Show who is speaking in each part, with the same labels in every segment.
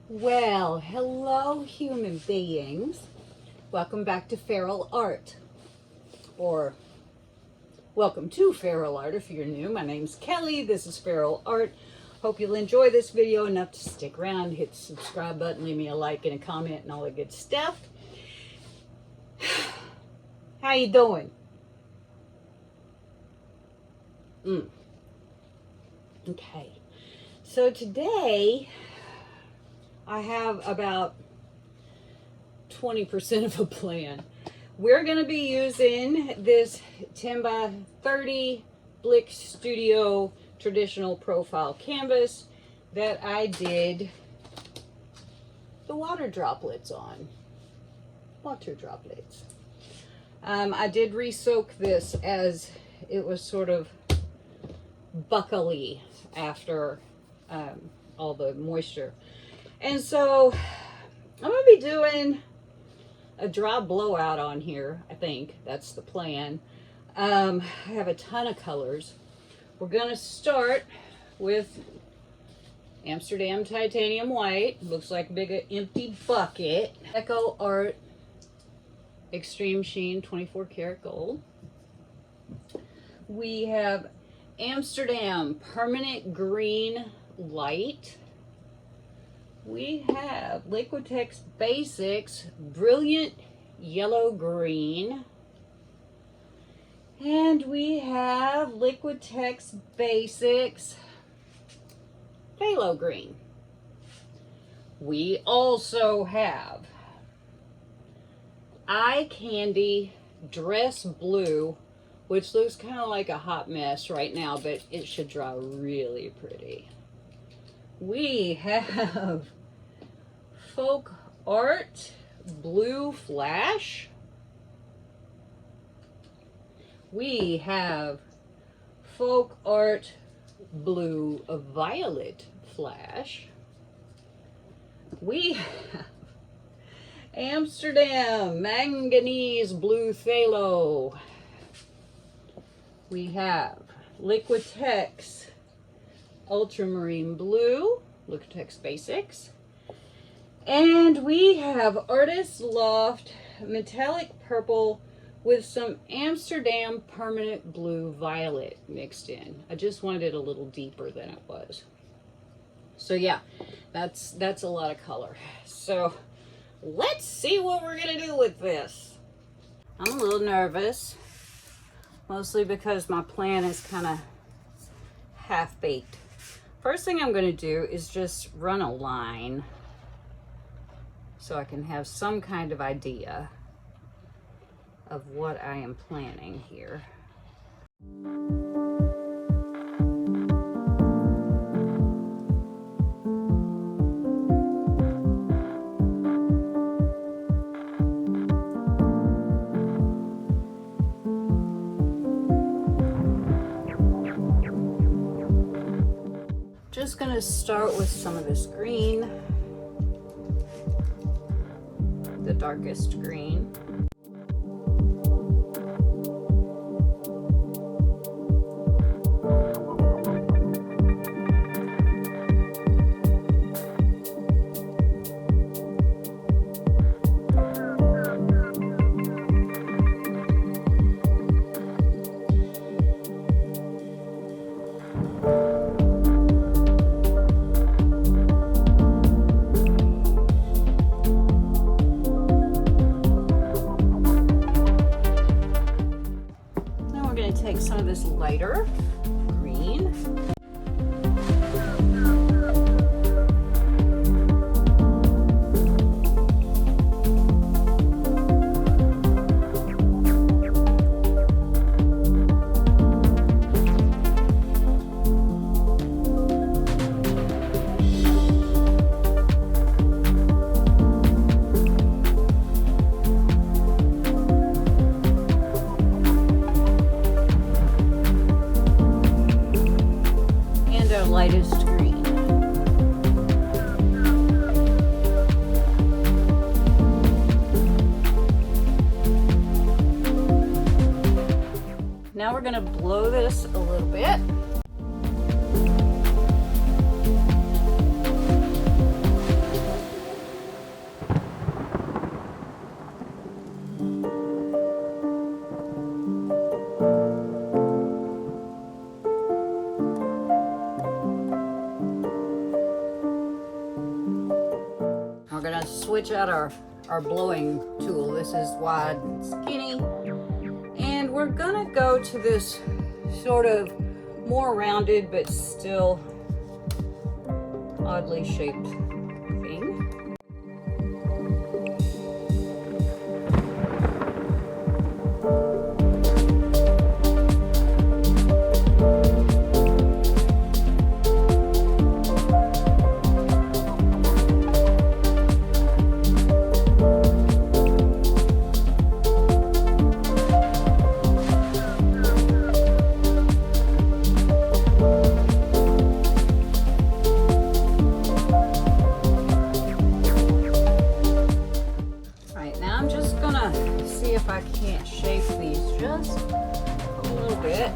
Speaker 1: Well, hello human beings. Welcome back to feralart, or welcome to feralart if you're new. My name's Kelly. This is feralart. Hope you'll enjoy this video enough to stick around, hit the subscribe button, leave me a like and a comment and all that good stuff. How you doing? Okay. So today I have about 20% of a plan. We're going to be using this 10 by 30 Blick Studio traditional profile canvas that I did the water droplets on. Water droplets. I did re-soak this as it was sort of buckly after all the moisture. And so I'm going to be doing a dry blowout on here. I think that's the plan. I have a ton of colors. We're going to start with Amsterdam titanium white. Looks like a big empty bucket. Echo Art Extreme Sheen 24 karat gold. We have Amsterdam permanent green light. We have Liquitex Basics Brilliant Yellow Green. And we have Liquitex Basics Phthalo Green. We also have Eye Candy Dress Blue, which looks kind of like a hot mess right now, but it should dry really pretty. We have Folk Art Blue Flash. We have Folk Art Blue Violet Flash. We have Amsterdam Manganese Blue Phthalo. We have Liquitex Ultramarine Blue, Liquitex Basics. And we have Artist Loft Metallic Purple with some Amsterdam Permanent Blue Violet mixed in. I just wanted it a little deeper than it was. So yeah, that's a lot of color. So let's see what we're gonna do with this. I'm a little nervous, mostly because my plan is kind of half-baked. First thing I'm going to do is just run a line so I can have some kind of idea of what I am planning here. Just going to start with some of this green, the darkest green. Take some of this lighter green. Lightest green. Now we're going to blow this a little bit. we're gonna switch out our blowing tool. This is wide and skinny. And we're gonna go to this sort of more rounded but still oddly shaped thing. I can't shape these just a little bit.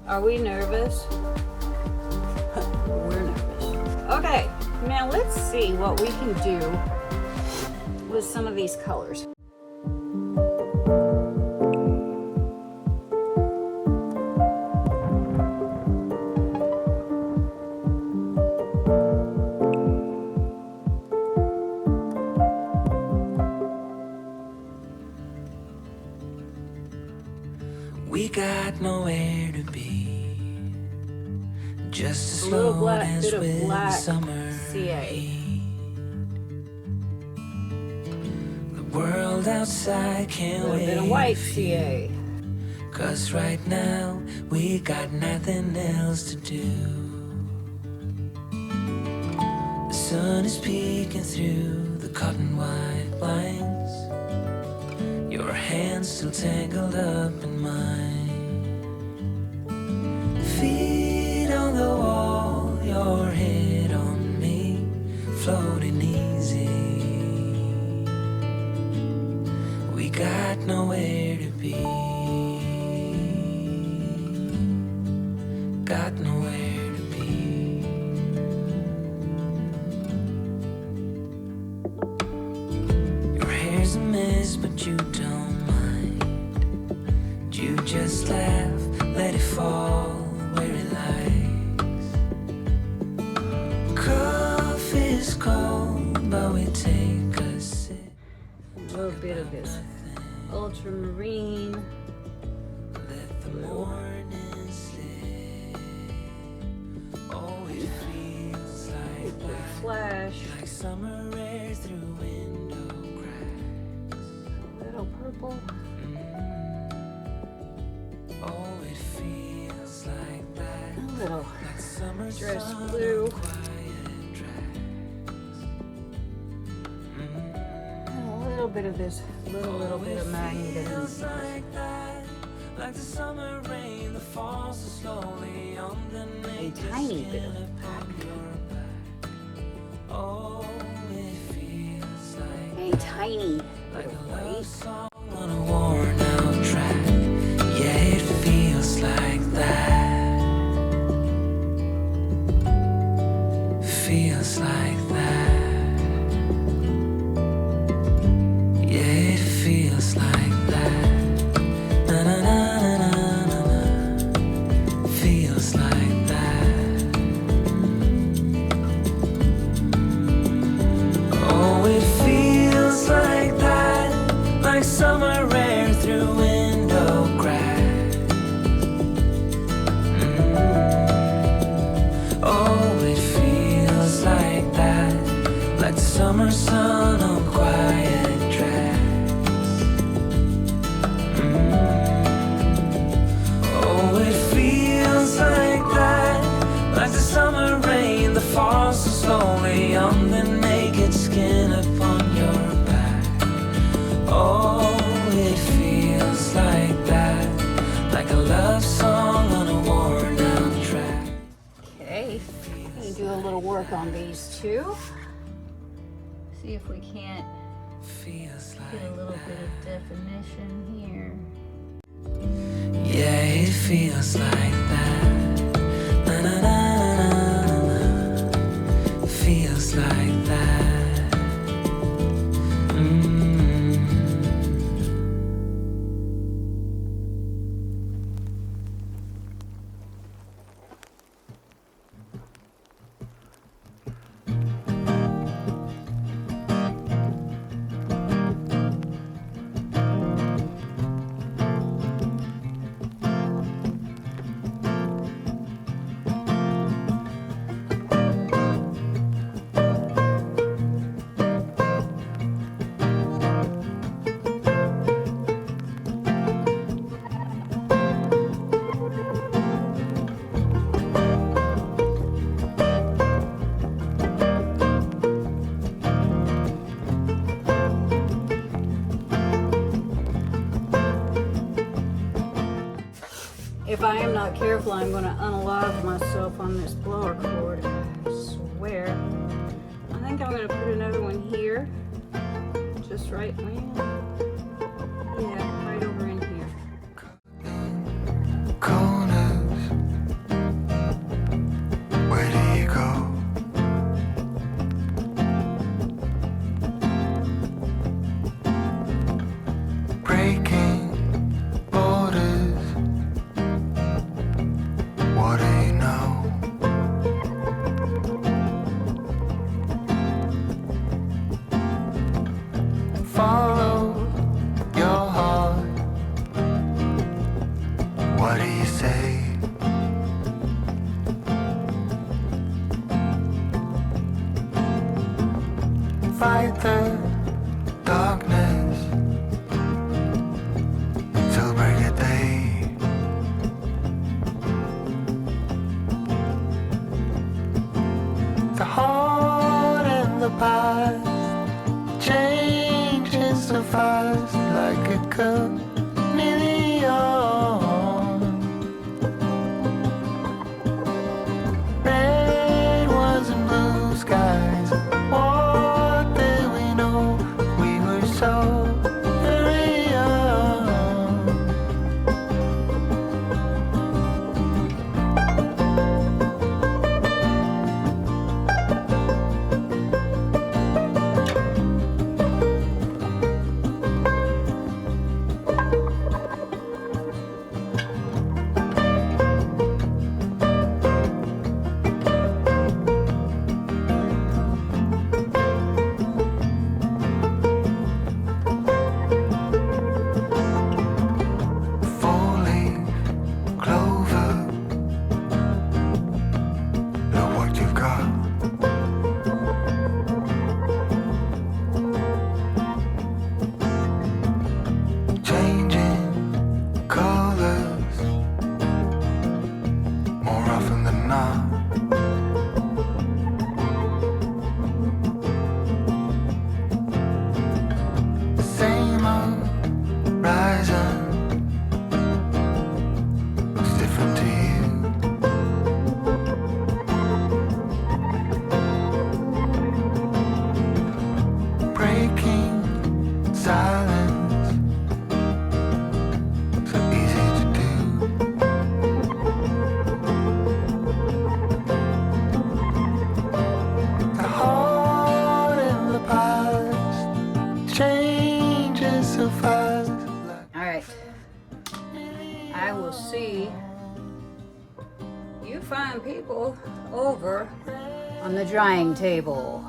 Speaker 1: Are we nervous? We're nervous. Okay, now let's see what we can do with some of these colors.
Speaker 2: We got nowhere to be, just as
Speaker 1: little
Speaker 2: slow
Speaker 1: black
Speaker 2: as
Speaker 1: bit of
Speaker 2: with
Speaker 1: black
Speaker 2: summer
Speaker 1: CA.
Speaker 2: heat. The world outside
Speaker 1: A
Speaker 2: can't
Speaker 1: little
Speaker 2: wait
Speaker 1: bit of white
Speaker 2: for you,
Speaker 1: CA.
Speaker 2: 'cause right now we got nothing else to do. The sun is peeking through the cotton white blinds, your hands still tangled up in mine. Feet on the wall, your head on me, floating easy. We got nowhere to be, got nowhere to be. Your hair's a mess, but you don't mind. You just laugh, let it fall where it likes. Coffee's cold, but we take a sip.
Speaker 1: A little bit of this ultramarine.
Speaker 2: Let the morning slip. Oh, it feels like that,
Speaker 1: Flash.
Speaker 2: like summer air through window cracks.
Speaker 1: A little purple.
Speaker 2: Oh, it feels like that,
Speaker 1: A little
Speaker 2: like summer
Speaker 1: dress
Speaker 2: sun
Speaker 1: blue.
Speaker 2: on quiet tracks.
Speaker 1: And a little bit of this little bit of magnet.
Speaker 2: Feels like that, like the summer rain that falls so slowly underneath
Speaker 1: A tiny
Speaker 2: your
Speaker 1: bit of
Speaker 2: skin upon your back. Oh, it feels like
Speaker 1: A tiny bit
Speaker 2: like
Speaker 1: of
Speaker 2: a love
Speaker 1: white.
Speaker 2: song on a worn out track. Yeah, it feels like that. Feels like that. Yeah, it feels like that. Na na na na na na. Feels like that. Oh, it feels like that, like summer air through window cracks. Oh, it feels like that, like the summer sun on quiet tracks.
Speaker 1: little work on these two. See if we can't get a little bit of definition here.
Speaker 2: Yeah, it feels like that. Na, na, na, na, na. Feels like that.
Speaker 1: If I am not careful, I'm going to unalive myself on this blower cord. I swear. I think I'm going to put another one here. Just right, yeah, right over in here.
Speaker 2: Corners, where do you go? Breaking borders, what do you know? Follow your heart, what do you say? Fight the darkness till break of day. The heart and the past changes so fast, like a chameleon. Red ones and blue skies, what did we know? We were so very young. Falling clover, look what you've got. Changing colors more often than not. Same old horizon, looks different to you. Breaking silence, so easy to do. The heart and the past changes so fast.
Speaker 1: All right. I will see you fine people over on the drying table.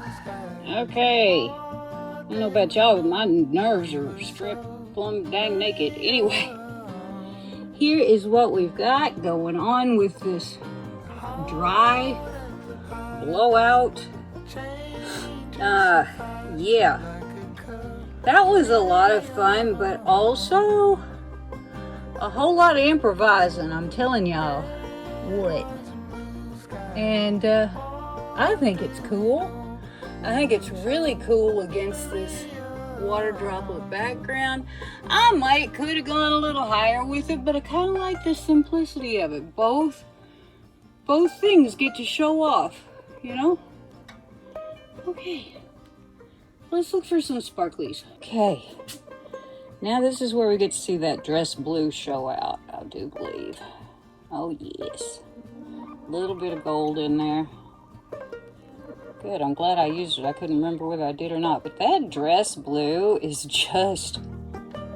Speaker 1: Okay. I don't know about y'all, but my nerves are stripped plumb dang naked. Anyway, here is what we've got going on with this dry blowout. Yeah. That was a lot of fun, but also a whole lot of improvising, I'm telling y'all what. And I think it's cool. I think it's really cool against this water droplet background. I could have gone a little higher with it, but I kind of like the simplicity of it. Both things get to show off. you know? Okay. Let's look for some sparklies. Okay. Now this is where we get to see that dress blue show out, I do believe. Oh yes. A little bit of gold in there. Good, I'm glad I used it. I couldn't remember whether I did or not. But that dress blue is just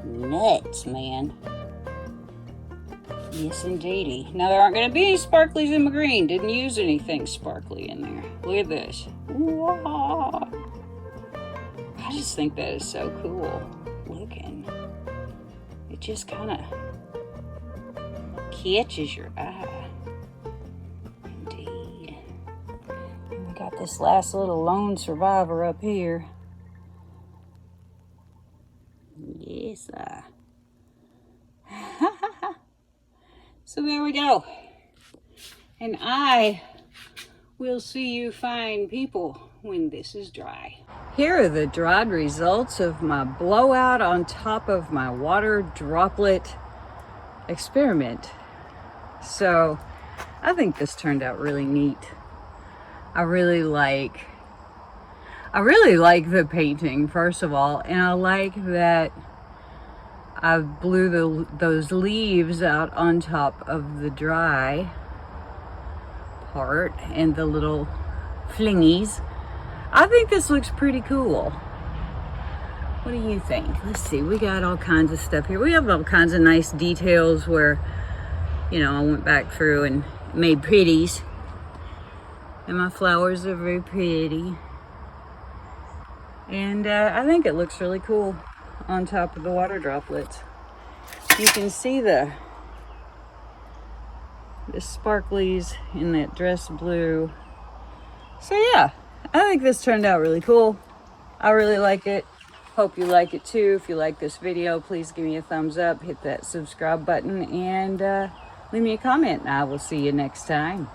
Speaker 1: nuts, man. Yes, indeedy. Now there aren't going to be any sparklies in my green. Didn't use anything sparkly in there. Look at this. Wow. I just think that is so cool looking. It just kind of catches your eye. Indeed. And we got this last little lone survivor up here. Yes, So there we go. And I will see you fine people when this is dry. Here are the dried results of my blowout on top of my water droplet experiment. So I think this turned out really neat. I really like the painting, first of all, and I like that I blew those leaves out on top of the dry part and the little flingies. I think this looks pretty cool. What do you think? Let's see, we got all kinds of stuff here. We have all kinds of nice details where, you know, I went back through and made pretties. And my flowers are very pretty. And I think it looks really cool on top of the water droplets. You can see the sparklies in that dress blue. So yeah, I think this turned out really cool. I really like it. Hope you like it too. If you like this video, please give me a thumbs up, hit that subscribe button, and leave me a comment. I will see you next time.